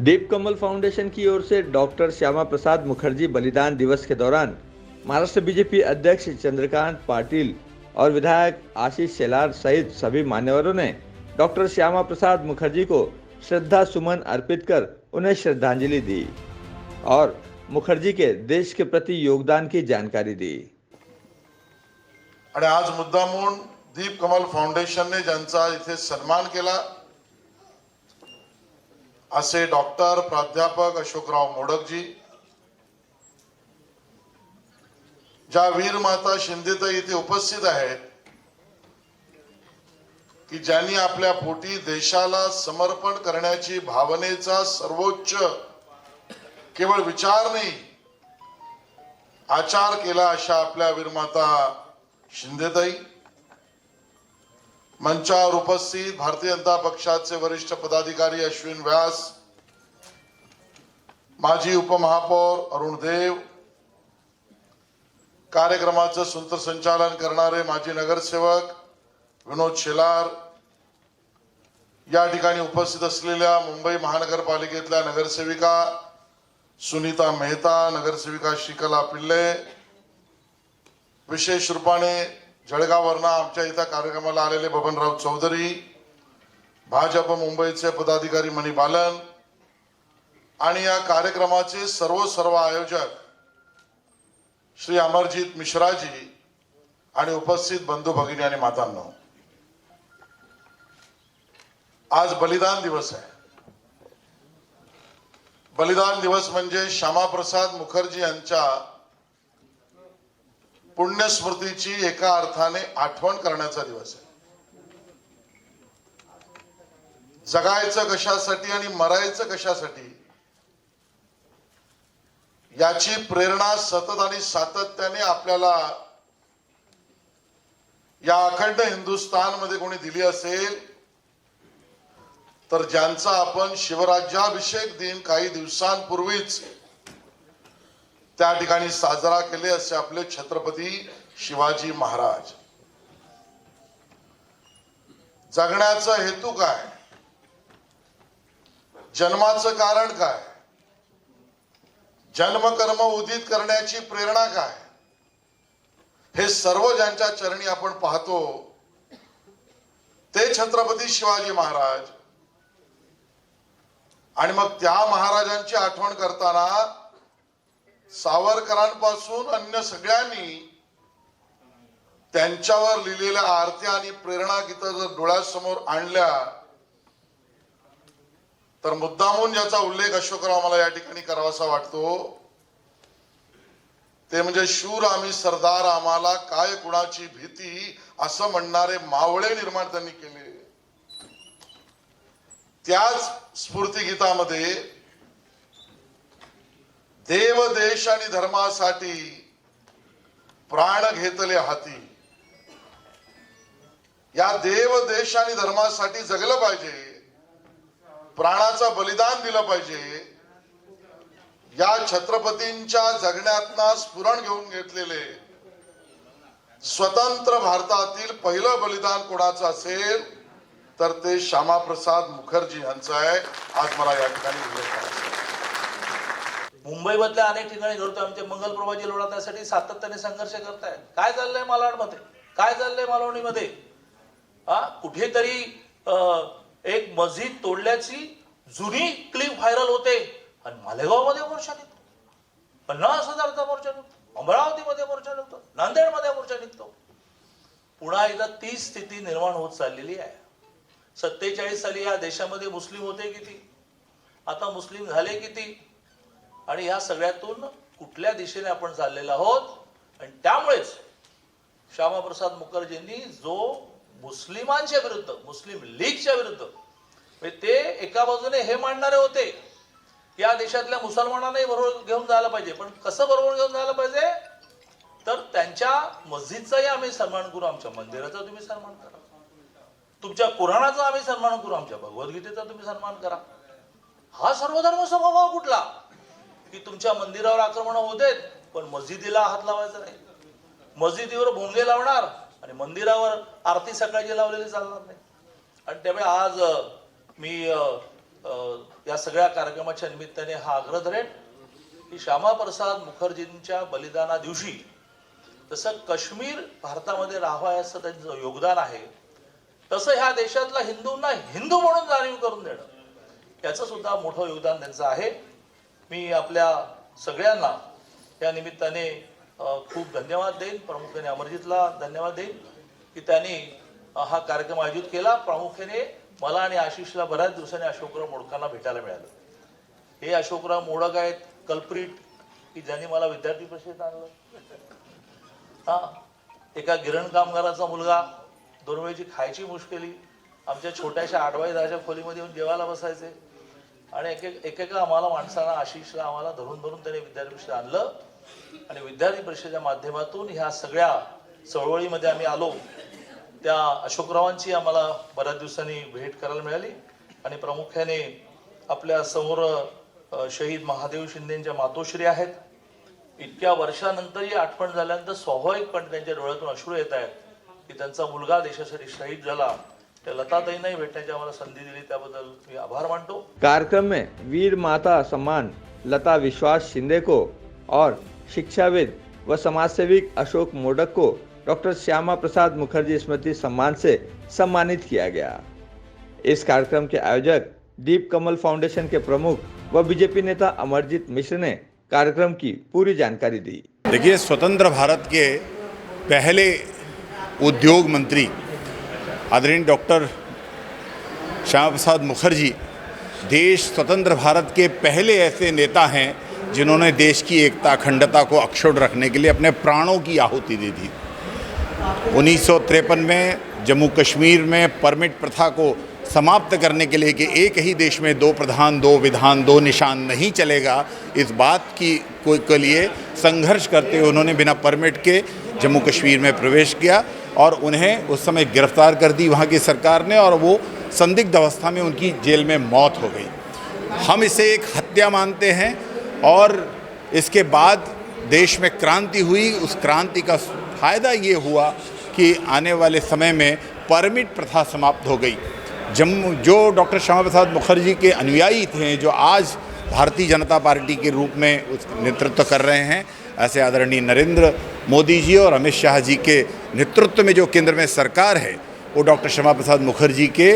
Deep Kamal foundation की or say doctor Shyama Prasad Mukherjee बलिदान दिवस के दौरान महाराष्ट्र बीजेपी अध्यक्ष चंद्रकांत पाटिल और विधायक आशीष शेलार सहित सभी मान्यवरों ने डॉक्टर श्यामा प्रसाद मुखर्जी को श्रद्धा सुमन अर्पित कर उन्हें श्रद्धांजलि दी और मुखर्जी के देश के प्रति योगदान की जानकारी दी। आणि आज मुद्दामून दीप कमल फाउंडेशनने ज्यांचा इथे सन्मान केला असे डॉक्टर प्राध्यापक अशोकराव मोडकजी, ज्या वीर माता शिंदेताई इथे उपस्थित आहेत की ज्यांनी आपल्या पोटी देशाला समर्पण करण्याची भावनेचा सर्वोच्च केवळ विचार नाही आचार केला, अशा आपल्या वीरमाता शिंदेताई, मंचावर उपस्थित भारतीय जनता पक्षाचे वरिष्ठ पदाधिकारी अश्विन व्यास, माजी उपमहापौर अरुण देव, कार्यक्रमाचं सूत्रसंचालन करणारे माजी नगरसेवक विनोद शेलार, या ठिकाणी उपस्थित असलेल्या मुंबई महानगरपालिकेतल्या नगरसेविका सुनीता मेहता, नगरसेविका श्रीकला पिल्ले, विशेष रूपाने जळगाववरून आमच्या इथं कार्यक्रमाला आलेले बबनराव चौधरी, भाजप मुंबईचे पदाधिकारी मनी बालन आणि या कार्यक्रमाचे सर्व आयोजक श्री अमरजीत मिश्राजी आणि उपस्थित बंधू भगिनी आणि मातांनो, आज बलिदान दिवस आहे। बलिदान दिवस म्हणजे श्यामाप्रसाद मुखर्जी यांच्या पुण्यस्मृतीची एका अर्थाने आठवण करण्याचा दिवस आहे। जगायचं कशासाठी आणि मरायचं कशासाठी याची प्रेरणा सतत आणि सातत्याने आपल्याला या अखंड हिंदुस्थान मध्ये कोणी दिली असेल तर ज्यांचा आपण शिवराज्याभिषेक दिन काही दिवसांपूर्वीच त्या ठिकाणी साजरा केले असे आपले छत्रपती शिवाजी महाराज। जगण्याचा हेतू काय, जन्माचं कारण काय, जन्मकर्म उदित करण्याची प्रेरणा काय, हे सर्व ज्यांच्या चरणी आपण पाहतो ते छत्रपती शिवाजी महाराज। आणि मग त्या महाराजांची आठवण करताना सावरकरांपासून अन्य सगळ्यांनी त्यांच्यावर लिहिलेल्या आरत्या आणि प्रेरणा गीतं जर डोळ्यासमोर आणल्या तर मुद्दामून ज्याचा उल्लेख अशोकराव मला या ठिकाणी करावासा वाटतो ते म्हणजे शूर आम्ही सरदार आम्हाला काय कुणाची भीती असं म्हणणारे मावळे निर्माण त्यांनी केले। त्याच स्फूर्ती गीतामध्ये देव देश आणि धर्मासाठी प्राण घेतले हाती, या देव देश आणि धर्मासाठी जगलं पाहिजे, प्राणाचं बलिदान दिलं पाहिजे, या छत्रपतींच्या जगण्यातना स्फुरण घेऊन घेतलेले स्वतंत्र भारतातील पहिलं बलिदान कोणाचं असेल तर ते श्यामाप्रसाद मुखर्जी यांचं आहे। आज मला या ठिकाणी उल्लेख करायचा आहे। मुंबईमधल्या अनेक ठिकाणी घडतोय, आमचे मंगलप्रभाजी लढवण्यासाठी सातत्याने संघर्ष करतायत। काय चाललंय मालाडमध्ये, काय चाललंय मालवणीमध्ये, कुठेतरी एक मस्जिद तोडल्याची जुनी क्लिप व्हायरल होते आणि मालेगावमध्ये मोर्चा निघतो, 50,000चा मोर्चा निघतो, अमरावतीमध्ये मोर्चा निघतो, नांदेडमध्ये मोर्चा निघतो। पुन्हा एकदा तीच स्थिती निर्माण होत चाललेली आहे। 47 साली या देशामध्ये मुस्लिम होते किती, आता मुस्लिम झाले किती, आणि या सगळ्यातून कुठल्या दिशेने आपण चाललेलो आहोत। आणि त्यामुळेच श्यामाप्रसाद मुखर्जींनी जो मुस्लिमांच्या विरुद्ध, मुस्लिम लीगच्या विरुद्ध, ते एका बाजूने हे मांडणारे होते की या देशातल्या मुसलमानांनाही बरोबर घेऊन जायला पाहिजे, पण कसं बरोबर घेऊन जायला पाहिजे तर त्यांच्या मस्जिदचाही आम्ही सन्मान करू, आमच्या मंदिराचा तुम्ही सन्मान करा, तुमच्या कुराणाचा आम्ही सन्मान करू, आमच्या भगवद्गीतेचा तुम्ही सन्मान करा। हा सर्वधर्म समभाव कुठला की तुमच्या मंदिरावर आक्रमण होऊ देत पण मस्जिदीला हात लावायचा नाही, मस्जिदीवर भोंगे लावणार आणि मंदिरावर आरती सकाळची लावलेली चालणार नाही। आणि त्यामुळे आज मी या सगळ्या कार्यक्रमाच्या निमित्ताने हा आग्रह धरेन की श्यामाप्रसाद मुखर्जींच्या बलिदाना दिवशी जसं काश्मीर भारतामध्ये राहावा असं त्यांचं योगदान आहे, तसं ह्या देशातल्या हिंदूंना हिंदू म्हणून जाणीव करून देणं याचं सुद्धा मोठं योगदान त्यांचं आहे. मी आपल्या सगळ्यांना या निमित्ताने खूप धन्यवाद देईन. प्रामुख्याने अमरजीतला धन्यवाद देईन की त्यांनी हा कार्यक्रम आयोजित केला. प्रामुख्याने मला आणि आशिषला बऱ्याच दिवसांनी अशोकराव मोडकांना भेटायला मिळालं. हे अशोकराव मोडक आहेत कल्प्रिट की ज्यांनी मला विद्यार्थी परिषदेत आणलं. एका गिरण कामगाराचा मुलगा, दोन वेळची खायची मुश्किली, आमच्या छोट्याशा 8 बाय 10च्या खोलीमध्ये येऊन जेवायला बसायचे आणि एकेका आम्हाला माणसाला, आशिषला आम्हाला धरून त्यांनी विद्यार्थी परिषद आणलं आणि विद्यार्थी परिषदेच्या माध्यमातून ह्या सगळ्या चळवळीमध्ये आम्ही आलो. त्या अशोकरावांची आम्हाला बऱ्याच दिवसांनी भेट करायला मिळाली आणि प्रामुख्याने आपल्या समोर शहीद महादेव शिंदेंच्या मातोश्री आहेत. इतक्या वर्षानंतरही आठवण झाल्यानंतर स्वाभाविकपणे त्यांच्या डोळ्यातून अश्रू येत आहेत की त्यांचा मुलगा देशासाठी शहीद झाला. त्या लताताईंनाही भेटण्याची आम्हाला संधी दिली, त्याबद्दल मी आभार मानतो. कार्यक्रम में वीर माता सम्मान लता विश्वास शिंदे को और शिक्षाविद व समाजसेवी अशोक मोडक को डॉक्टर श्यामा प्रसाद मुखर्जी स्मृति सम्मान से सम्मानित किया गया. इस कार्यक्रम के आयोजक दीप कमल फाउंडेशन के प्रमुख व बीजेपी नेता अमरजीत मिश्र ने कार्यक्रम की पूरी जानकारी दी. देखिए, स्वतंत्र भारत के पहले उद्योग मंत्री आदरणीय डॉक्टर श्यामा प्रसाद मुखर्जी देश स्वतंत्र भारत के पहले ऐसे नेता हैं जिन्होंने देश की एकता अखंडता को अक्षुण्ण रखने के लिए अपने प्राणों की आहुति दी थी. 1953 में जम्मू कश्मीर में परमिट प्रथा को समाप्त करने के लिए कि एक ही देश में 2 प्रधान 2 विधान 2 निशान नहीं चलेगा, इस बात की के लिए संघर्ष करते हुए उन्होंने बिना परमिट के जम्मू कश्मीर में प्रवेश किया और उन्हें उस समय गिरफ्तार कर दी वहाँ की सरकार ने और वो संदिग्ध अवस्था में उनकी जेल में मौत हो गई. हम इसे एक हत्या मानते हैं और इसके बाद देश में क्रांति हुई. उस क्रांति का फ़ायदा ये हुआ कि आने वाले समय में परमिट प्रथा समाप्त हो गई. जो डॉक्टर श्यामा प्रसाद मुखर्जी के अनुयायी थे, जो आज भारतीय जनता पार्टी के रूप में उस नेतृत्व कर रहे हैं, ऐसे आदरणीय नरेंद्र मोदी जी और अमित शाह जी के नेतृत्व में जो केंद्र में सरकार है, वो डॉक्टर श्यामा प्रसाद मुखर्जी के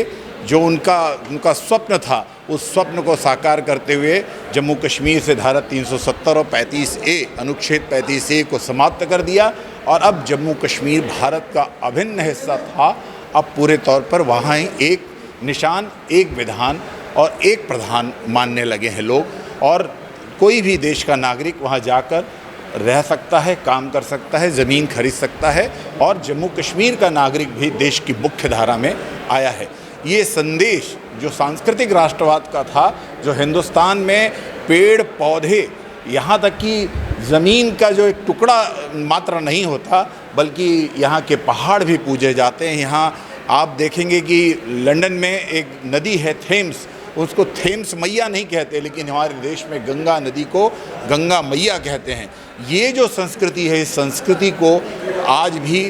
जो उनका स्वप्न था, उस स्वप्न को साकार करते हुए जम्मू कश्मीर से धारा 370 और 35A अनुच्छेद 35A को समाप्त कर दिया और अब जम्मू कश्मीर भारत का अभिन्न हिस्सा था. अब पूरे तौर पर वहाँ ही एक निशान, एक विधान और एक प्रधान मानने लगे हैं लोग और कोई भी देश का नागरिक वहाँ जाकर रह सकता है, काम कर सकता है, ज़मीन खरीद सकता है और जम्मू कश्मीर का नागरिक भी देश की मुख्य धारा में आया है. ये संदेश जो सांस्कृतिक राष्ट्रवाद का था, जो हिंदुस्तान में पेड़ पौधे यहाँ तक कि ज़मीन का जो एक टुकड़ा मात्र नहीं होता बल्कि यहाँ के पहाड़ भी पूजे जाते हैं. यहाँ आप देखेंगे कि लंदन में एक नदी है थेम्स, उसको थेम्स मैया नहीं कहते लेकिन हमारे देश में गंगा नदी को गंगा मैया कहते हैं. ये जो संस्कृति है, इस संस्कृति को आज भी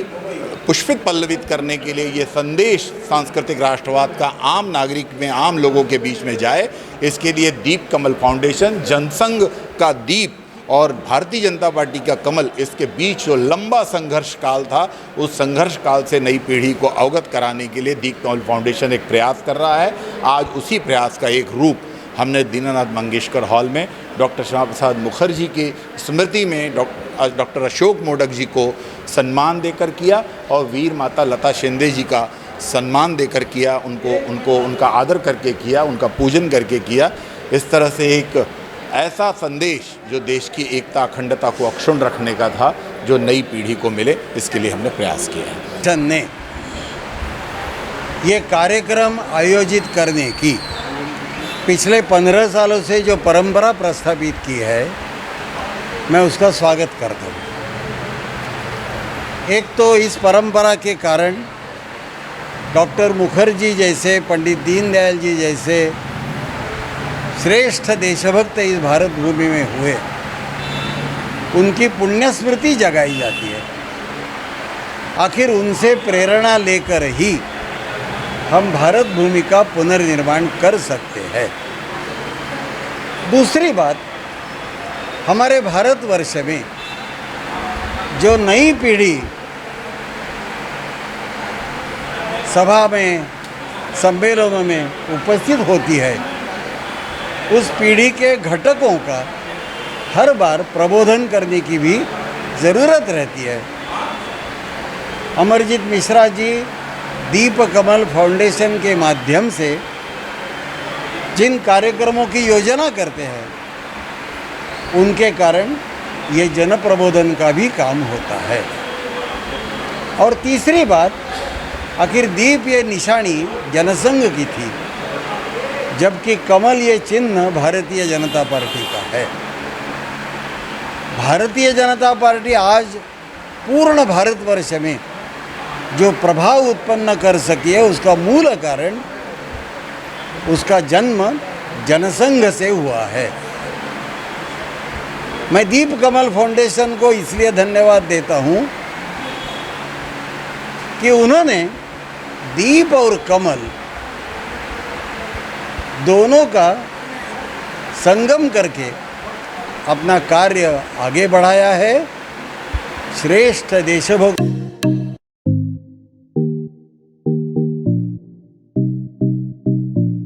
पुष्पित पल्लवित करने के लिए ये संदेश सांस्कृतिक राष्ट्रवाद का आम नागरिक में, आम लोगों के बीच में जाए, इसके लिए दीप कमल फाउंडेशन, जनसंघ का दीप और भारतीय जनता पार्टी का कमल, इसके बीच जो लंबा संघर्ष काल था, उस संघर्ष काल से नई पीढ़ी को अवगत कराने के लिए दीप कमल फाउंडेशन एक प्रयास कर रहा है. आज उसी प्रयास का एक रूप हमने दीनानाथ मंगेशकर हॉल में डॉक्टर श्यामा प्रसाद मुखर्जी की स्मृति में डॉक्टर अशोक मोडक जी को सम्मान देकर किया और वीर माता लता शिंदे जी का सम्मान देकर किया. उनका आदर करके किया, उनका पूजन करके किया. इस तरह से एक ऐसा संदेश जो देश की एकता अखंडता को अक्षुण्ण रखने का था, जो नई पीढ़ी को मिले, इसके लिए हमने प्रयास किया है. ने ये कार्यक्रम आयोजित करने की पिछले 15 सालों से जो परंपरा प्रस्थापित की है, मैं उसका स्वागत करता हूँ. एक तो इस परंपरा के कारण डॉक्टर मुखर्जी जैसे, पंडित दीनदयाल जी जैसे श्रेष्ठ देशभक्त इस भारत भूमि में हुए, उनकी पुण्य स्मृति जगाई जाती है. आखिर उनसे प्रेरणा लेकर ही हम भारत भूमि का पुनर्निर्माण कर सकते हैं. दूसरी बात, हमारे भारतवर्ष में जो नई पीढ़ी सभा में, सम्मेलनों में उपस्थित होती है, उस पीढ़ी के घटकों का हर बार प्रबोधन करने की भी ज़रूरत रहती है। अमरजीत मिश्रा जी दीप कमल फाउंडेशन के माध्यम से जिन कार्यक्रमों की योजना करते हैं, उनके कारण ये जन प्रबोधन का भी काम होता है। और तीसरी बात, आखिर दीप ये निशानी जनसंघ की थी, जबकि कमल ये चिन्ह भारतीय जनता पार्टी का है। भारतीय जनता पार्टी आज पूर्ण भारतवर्ष में जो प्रभाव उत्पन्न कर सकी है, उसका मूल कारण उसका जन्म जनसंघ से हुआ है। मैं दीप कमल फाउंडेशन को इसलिए धन्यवाद देता हूँ कि उन्होंने दीप और कमल दोनों का संगम करके अपना कार्य आगे बढ़ाया है। श्रेष्ठ देशभक्त